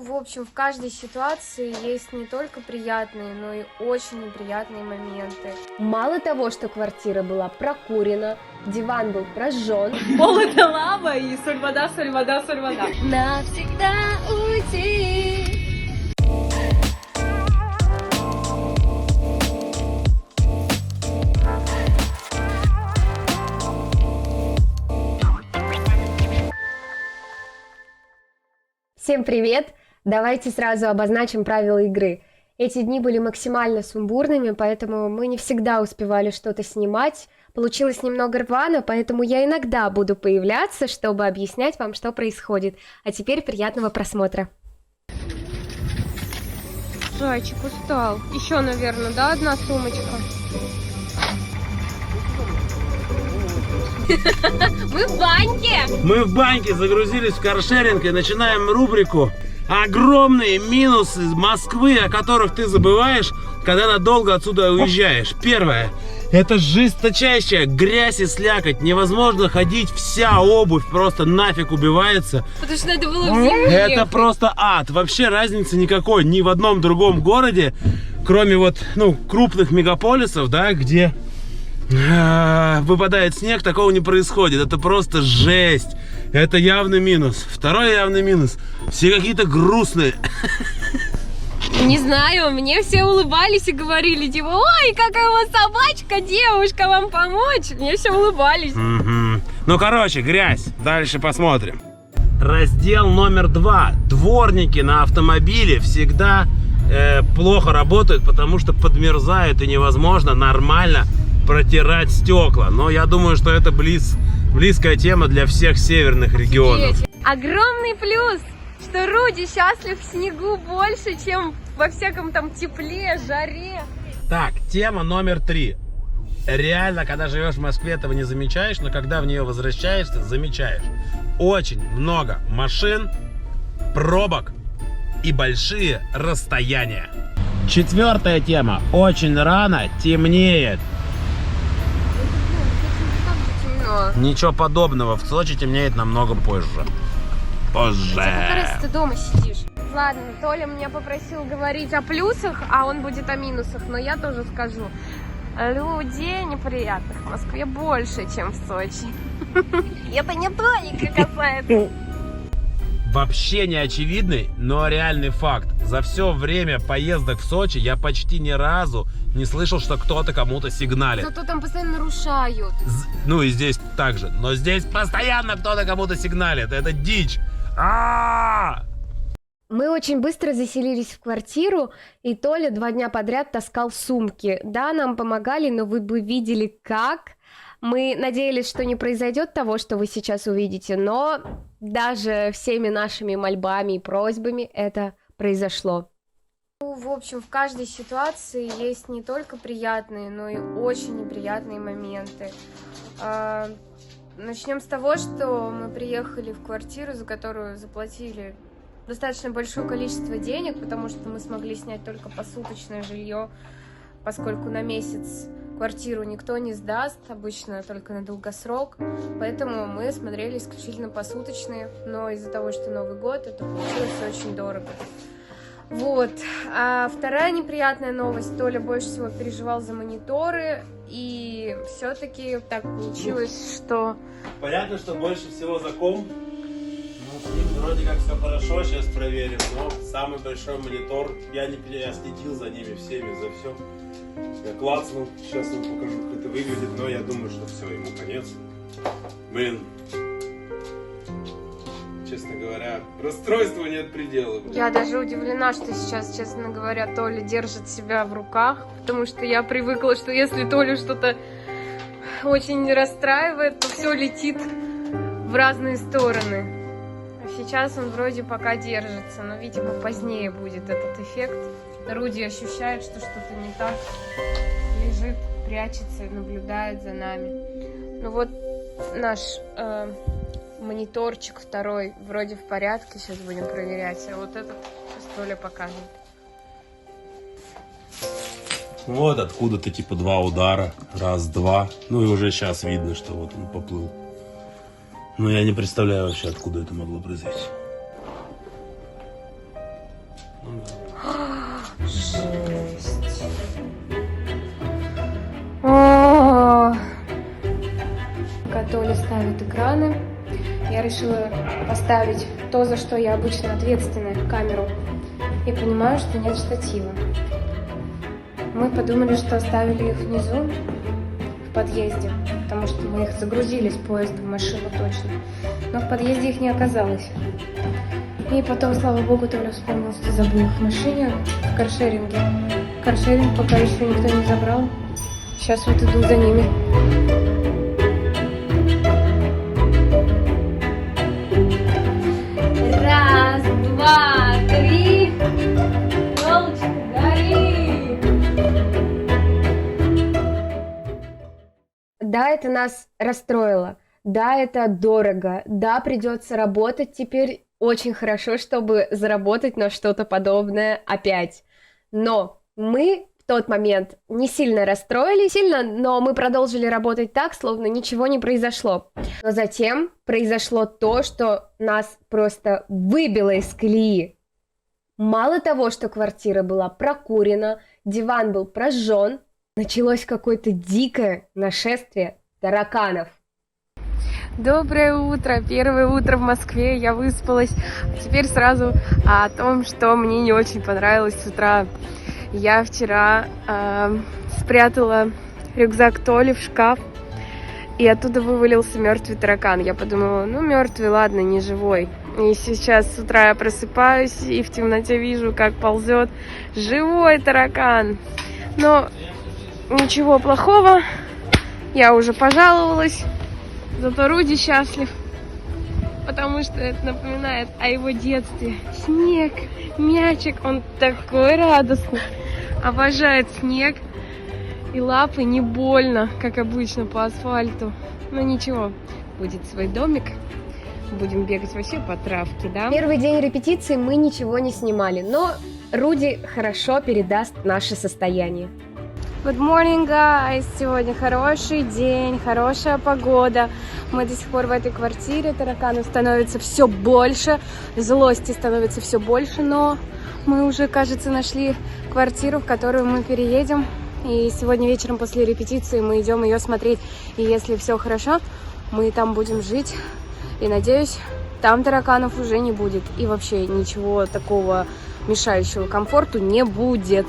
В общем, в каждой ситуации есть не только приятные, но и очень неприятные моменты. Мало того, что квартира была прокурена, диван был прожжен. Пол это лава и соль вода, соль вода, соль вода. Навсегда уйти. Всем привет! Давайте сразу обозначим правила игры. Эти дни были максимально сумбурными, поэтому мы не всегда успевали что-то снимать. Получилось немного рвано, поэтому я иногда буду появляться, чтобы объяснять вам, что происходит. А теперь приятного просмотра. Зайчик устал. Еще, наверное, да, одна сумочка? Мы в баньке! Мы в баньке загрузились в каршеринг и начинаем рубрику «Огромные минусы Москвы, о которых ты забываешь, когда надолго отсюда уезжаешь». Первое. Это жесточайшая грязь и слякоть. Невозможно ходить, вся обувь просто нафиг убивается. Потому что надо было в зиму Это ехать. просто ад. Вообще разницы никакой ни в одном другом городе, кроме вот, крупных мегаполисов, да, где выпадает снег, такого не происходит. Это просто жесть. Это явный минус. Второй явный минус. Все какие-то грустные. Не знаю, мне все улыбались и говорили, типа, ой, какая у вас собачка, девушка, вам помочь? Мне все улыбались. Ну, короче, грязь. Дальше посмотрим. Раздел номер 2. Дворники на автомобиле всегда плохо работают, потому что подмерзают и невозможно нормально протирать стекла. Но я думаю, что это близкая тема для всех северных регионов. Огромный плюс, что Руди счастлив в снегу больше, чем во всяком там тепле, жаре. Так, тема номер 3. Реально, когда живешь в Москве, этого не замечаешь, но когда в нее возвращаешься, замечаешь. Очень много машин, пробок и большие расстояния. Четвертая тема. Очень рано темнеет. Ничего подобного. В Сочи темнеет намного позже. Как раз ты дома сидишь. Ладно, Толя меня попросил говорить о плюсах, а он будет о минусах, но я тоже скажу. Людей неприятных в Москве больше, чем в Сочи. Это не Толика касается. Вообще не очевидный, но реальный факт. За все время поездок в Сочи я почти ни разу не слышал, что кто-то кому-то сигналит. Зато там постоянно нарушают. Ну и здесь также. Но здесь постоянно кто-то кому-то сигналит. Это дичь. Мы очень быстро заселились в квартиру, и Толя 2 дня подряд таскал сумки. Да, нам помогали, но вы бы видели как. Мы надеялись, что не произойдет того, что вы сейчас увидите, но даже всеми нашими мольбами и просьбами это произошло. В общем, в каждой ситуации есть не только приятные, но и очень неприятные моменты. Начнем с того, что мы приехали в квартиру, за которую заплатили достаточно большое количество денег, потому что мы смогли снять только посуточное жилье, поскольку на месяц квартиру никто не сдаст, обычно только на долгосрок, поэтому мы смотрели исключительно посуточные, но из-за того, что Новый год, это получилось очень дорого. Вот. А вторая неприятная новость. Толя больше всего переживал за мониторы, и все-таки так получилось, что... Понятно, что больше всего за комп. Ну, с ним вроде как все хорошо, сейчас проверим. Но самый большой монитор, я следил за ними всеми, за все. Я клацнул, сейчас вам покажу, как это выглядит, но я думаю, что все, ему конец. Блин. Честно говоря, расстройству нет предела. Я даже удивлена, что сейчас, честно говоря, Толя держит себя в руках, потому что я привыкла, что если Толю что-то очень расстраивает, то все летит в разные стороны. А сейчас он вроде пока держится, но, видимо, позднее будет этот эффект. Руди ощущает, что что-то не так, лежит, прячется, наблюдает за нами. Ну вот наш... мониторчик второй вроде в порядке, сейчас будем проверять, а вот этот сейчас Толя покажет. Вот откуда-то типа 2 удара, раз, два, ну и уже сейчас видно, что вот он поплыл. Но я не представляю вообще, откуда это могло произойти. Жесть. О, пока Толя ставит экраны, я решила поставить то, за что я обычно ответственна, камеру. И понимаю, что нет штатива. Мы подумали, что оставили их внизу, в подъезде, потому что мы их загрузили с поезда в машину точно. Но в подъезде их не оказалось. И потом, слава богу, Толя вспомнил, что забыл их в машине в каршеринге. Каршеринг пока еще никто не забрал. Сейчас вот иду за ними. Раз, два, три. Елочка, гори! Да, это нас расстроило. Да, это дорого. Да, придется работать теперь очень хорошо, чтобы заработать на что-то подобное опять. Но мы в тот момент не сильно расстроились, но мы продолжили работать так, словно ничего не произошло. Но затем произошло то, что нас просто выбило из колеи. Мало того, что квартира была прокурена, диван был прожжен, началось какое-то дикое нашествие тараканов. Доброе утро! Первое утро в Москве, я выспалась. А теперь сразу о том, что мне не очень понравилось с утра. Я вчера спрятала рюкзак Толи в шкаф, и оттуда вывалился мертвый таракан. Я подумала, ну мертвый, ладно, не живой. И сейчас с утра я просыпаюсь и в темноте вижу, как ползет живой таракан. Но ничего плохого, я уже пожаловалась. Зато Руди счастлив, потому что это напоминает о его детстве. Снег, мячик, он такой радостный. Обожает снег. И лапы не больно, как обычно по асфальту. Но ничего, будет свой домик. Будем бегать вообще по травке, да? Первый день репетиции мы ничего не снимали, но Руди хорошо передаст наше состояние. Good morning, guys! Сегодня хороший день, хорошая погода. Мы до сих пор в этой квартире, тараканов становится все больше, злости становится все больше, но мы уже, кажется, нашли квартиру, в которую мы переедем. И сегодня вечером после репетиции мы идем ее смотреть. И если все хорошо, мы там будем жить. И надеюсь, там тараканов уже не будет. И вообще ничего такого мешающего комфорту не будет.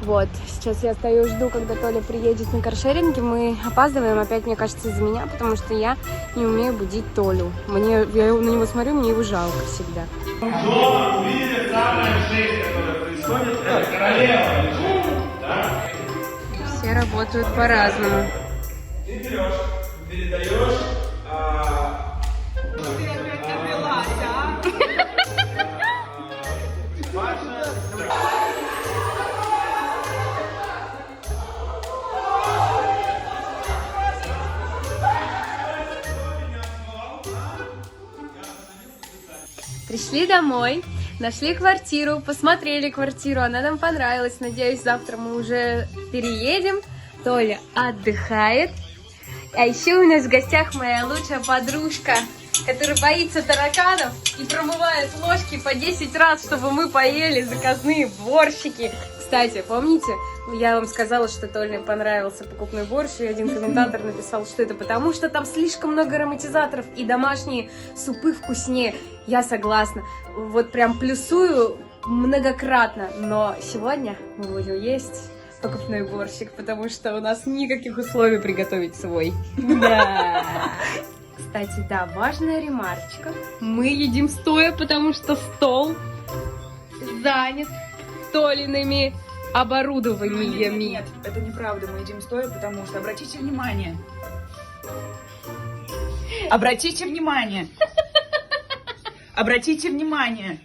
Вот, сейчас я стою, жду, когда Толя приедет на каршеринге. Мы опаздываем опять, мне кажется, из-за меня, потому что я не умею будить Толю. Я на него смотрю, мне его жалко всегда. Дома в мире самая жизнь, которая происходит, это королева. Да? Все работают по-разному. Ты берешь, передаешь. Пришли домой, нашли квартиру, посмотрели квартиру, она нам понравилась. Надеюсь, завтра мы уже переедем. Толя отдыхает. А еще у нас в гостях моя лучшая подружка, которая боится тараканов и промывает ложки по 10 раз, чтобы мы поели заказные борщики. Кстати, помните, я вам сказала, что Толе понравился покупной борщ, и один комментатор написал, что это потому, что там слишком много ароматизаторов, и домашние супы вкуснее. Я согласна. Вот прям плюсую многократно. Но сегодня мы будем есть покупной борщик, потому что у нас никаких условий приготовить свой. Да. Кстати, да, важная ремарочка. Мы едим стоя, потому что стол занят Толиными оборудованиями. Нет, это неправда, мы едим стоя, потому что, обратите внимание. Обратите внимание. Обратите внимание.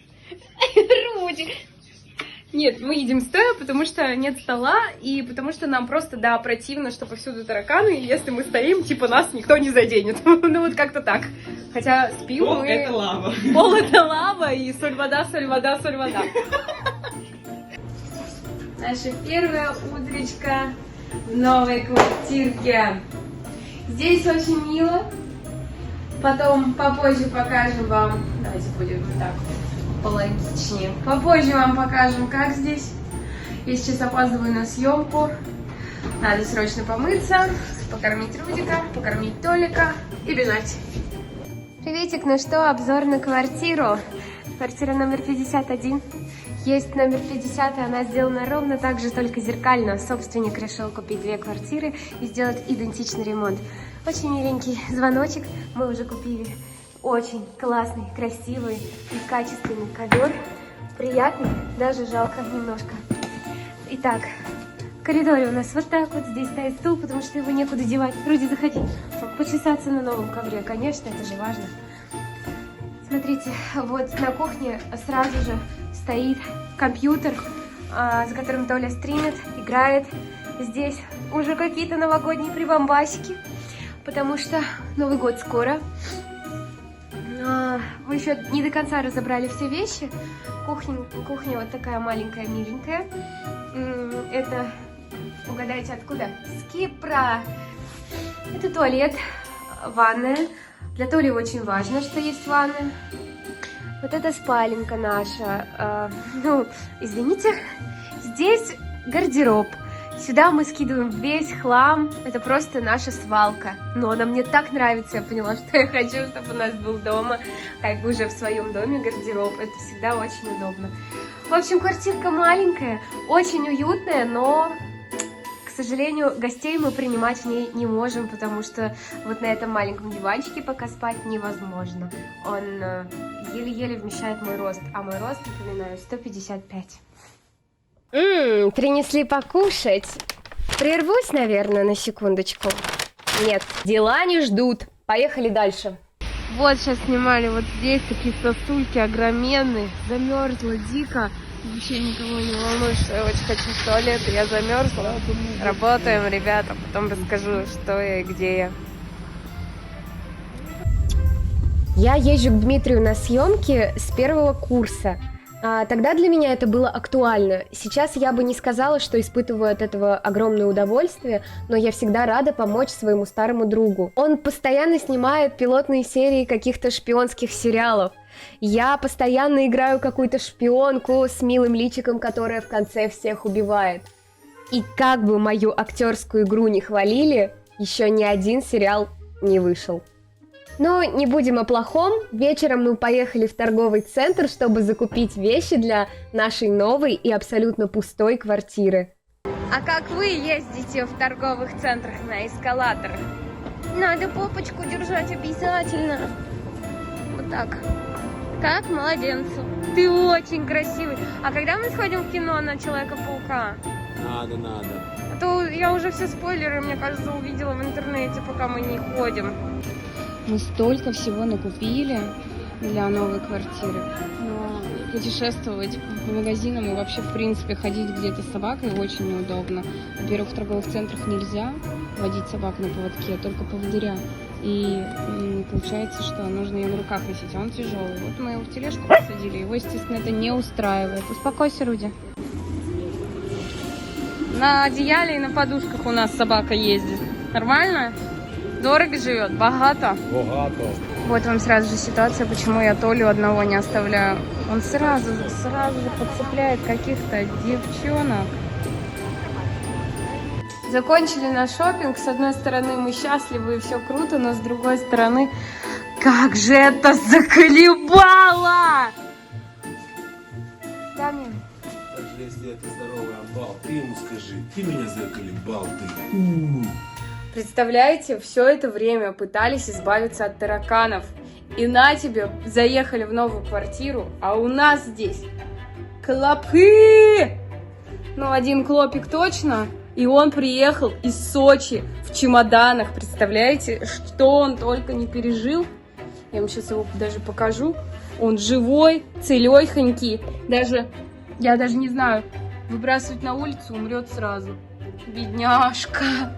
Руди. Нет, мы едим стоя, потому что нет стола, и потому что нам просто, да, противно, что повсюду тараканы, и если мы стоим, типа нас никто не заденет. Ну вот как-то так. Хотя спим мы... Пол это лава. Пол это лава, и соль, вода, соль, вода, соль, вода. Наша первая утречка в новой квартирке. Здесь очень мило. Потом попозже покажем вам. Давайте будем вот так пологичнее. Попозже вам покажем, как здесь. Я сейчас опаздываю на съемку. Надо срочно помыться, покормить Рудика, покормить Толика и бежать. Приветик, ну что, обзор на квартиру. Квартира номер 51. Есть номер 50, и она сделана ровно так же, только зеркально. Собственник решил купить 2 квартиры и сделать идентичный ремонт. Очень миленький звоночек. Мы уже купили очень классный, красивый и качественный ковер. Приятный, даже жалко немножко. Итак, в коридоре у нас вот так вот. Здесь стоит стул, потому что его некуда девать. Руди, заходи. Почесаться на новом ковре, конечно, это же важно. Смотрите, вот на кухне сразу же стоит компьютер, за которым Толя стримит, играет. Здесь уже какие-то новогодние прибамбасики, потому что Новый год скоро. Мы еще не до конца разобрали все вещи. Кухня вот такая маленькая, миленькая. Это, угадайте, откуда? С Кипра. Это туалет, ванная. Для Толи очень важно, что есть ванная. Вот это спаленка наша. Извините. Здесь гардероб. Сюда мы скидываем весь хлам. Это просто наша свалка. Но она мне так нравится. Я поняла, что я хочу, чтобы у нас был дома, как бы уже в своем доме гардероб. Это всегда очень удобно. В общем, квартирка маленькая, очень уютная, но, к сожалению, гостей мы принимать в ней не можем, потому что вот на этом маленьком диванчике пока спать невозможно. Он еле-еле вмещает мой рост, а мой рост, напоминаю, 155. Принесли покушать. Прервусь, наверное, на секундочку. Нет, дела не ждут. Поехали дальше. Вот сейчас снимали вот здесь такие сосульки огроменные. Замерзла дико. Вообще никого не волнует, что я очень хочу в туалет. Я замерзла. Работаем, ребята. Потом расскажу, что я и где я. Я езжу к Дмитрию на съемки с 1-го курса. Тогда для меня это было актуально. Сейчас я бы не сказала, что испытываю от этого огромное удовольствие, но я всегда рада помочь своему старому другу. Он постоянно снимает пилотные серии каких-то шпионских сериалов. Я постоянно играю какую-то шпионку с милым личиком, которая в конце всех убивает. И как бы мою актерскую игру не хвалили, еще ни один сериал не вышел. Но не будем о плохом. Вечером мы поехали в торговый центр, чтобы закупить вещи для нашей новой и абсолютно пустой квартиры. А как вы ездите в торговых центрах на эскалаторах? Надо попочку держать обязательно. Вот так. Как младенцу. Ты очень красивый. А когда мы сходим в кино на Человека-паука? Надо. А то я уже все спойлеры, мне кажется, увидела в интернете, пока мы не ходим. Мы столько всего накупили для новой квартиры. Но путешествовать по магазинам и вообще, в принципе, ходить где-то с собакой очень неудобно. Во-первых, в торговых центрах нельзя водить собак на поводке, только поводыря. И получается, что нужно ее на руках носить, а он тяжелый. Вот мы его в тележку посадили, его, естественно, это не устраивает. Успокойся, Руди. На одеяле и на подушках у нас собака ездит. Нормально? Дорого живет? Богато? Богато. Вот вам сразу же ситуация, почему я Толю одного не оставляю. Он сразу же подцепляет каких-то девчонок. Закончили наш шопинг. С одной стороны, мы счастливы и все круто, но с другой стороны, как же это заколебало! Да, мне. Даже если это здоровый амбал, ты ему скажи, ты меня заколебал, ты. Представляете, все это время пытались избавиться от тараканов. И на тебе, заехали в новую квартиру, а у нас здесь клопы! Ну, один клопик точно. И он приехал из Сочи в чемоданах. Представляете, что он только не пережил? Я вам сейчас его даже покажу. Он живой, целехонький. Я даже не знаю, выбрасывать на улицу, умрет сразу. Бедняжка.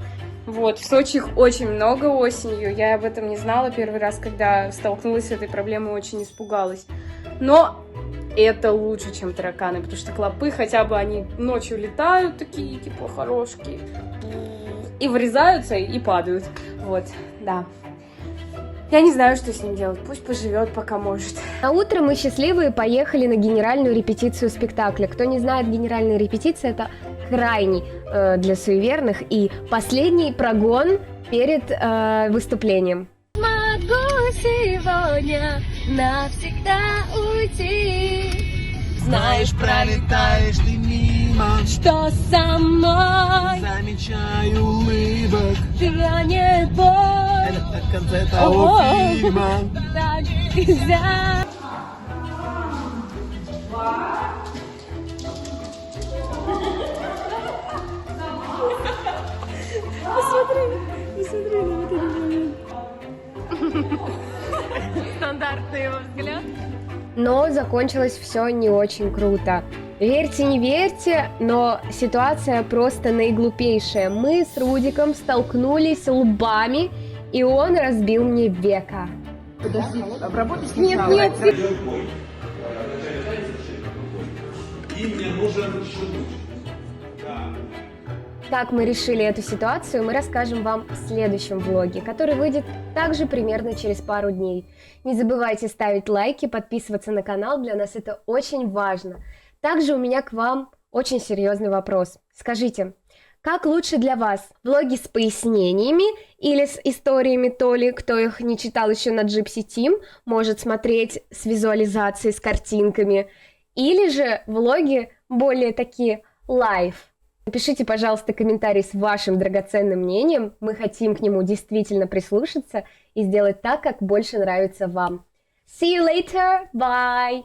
Вот, в Сочи их очень много осенью. Я об этом не знала первый раз, когда столкнулась с этой проблемой, очень испугалась. Но это лучше, чем тараканы, потому что клопы хотя бы они ночью летают такие, типа, хорошие, и врезаются, и падают. Вот, да. Я не знаю, что с ним делать. Пусть поживет, пока может. На утро мы счастливые поехали на генеральную репетицию спектакля. Кто не знает, генеральная репетиция — это крайний для суеверных и последний прогон перед выступлением. Могу сегодня навсегда уйти. Знаешь, пролетаешь ты мимо, Что со мной замечаю улыбок. тянет боль, Это в конце того фильма. так нельзя. Стандартный его взгляд. Но закончилось все не очень круто. Верьте, не верьте, но ситуация просто наиглупейшая. Мы с Рудиком столкнулись лбами, и он разбил мне веко. Подожди, обработать Нет, сначала. нет, И мне нужен Как мы решили эту ситуацию, мы расскажем вам в следующем влоге, который выйдет также примерно через пару дней. Не забывайте ставить лайки, подписываться на канал, для нас это очень важно. Также у меня к вам очень серьезный вопрос. Скажите, как лучше для вас, влоги с пояснениями или с историями Толи, кто их не читал еще на Gypsy Team, может смотреть с визуализацией, с картинками, или же влоги более такие лайв? Напишите, пожалуйста, комментарий с вашим драгоценным мнением. Мы хотим к нему действительно прислушаться и сделать так, как больше нравится вам. See you later. Bye.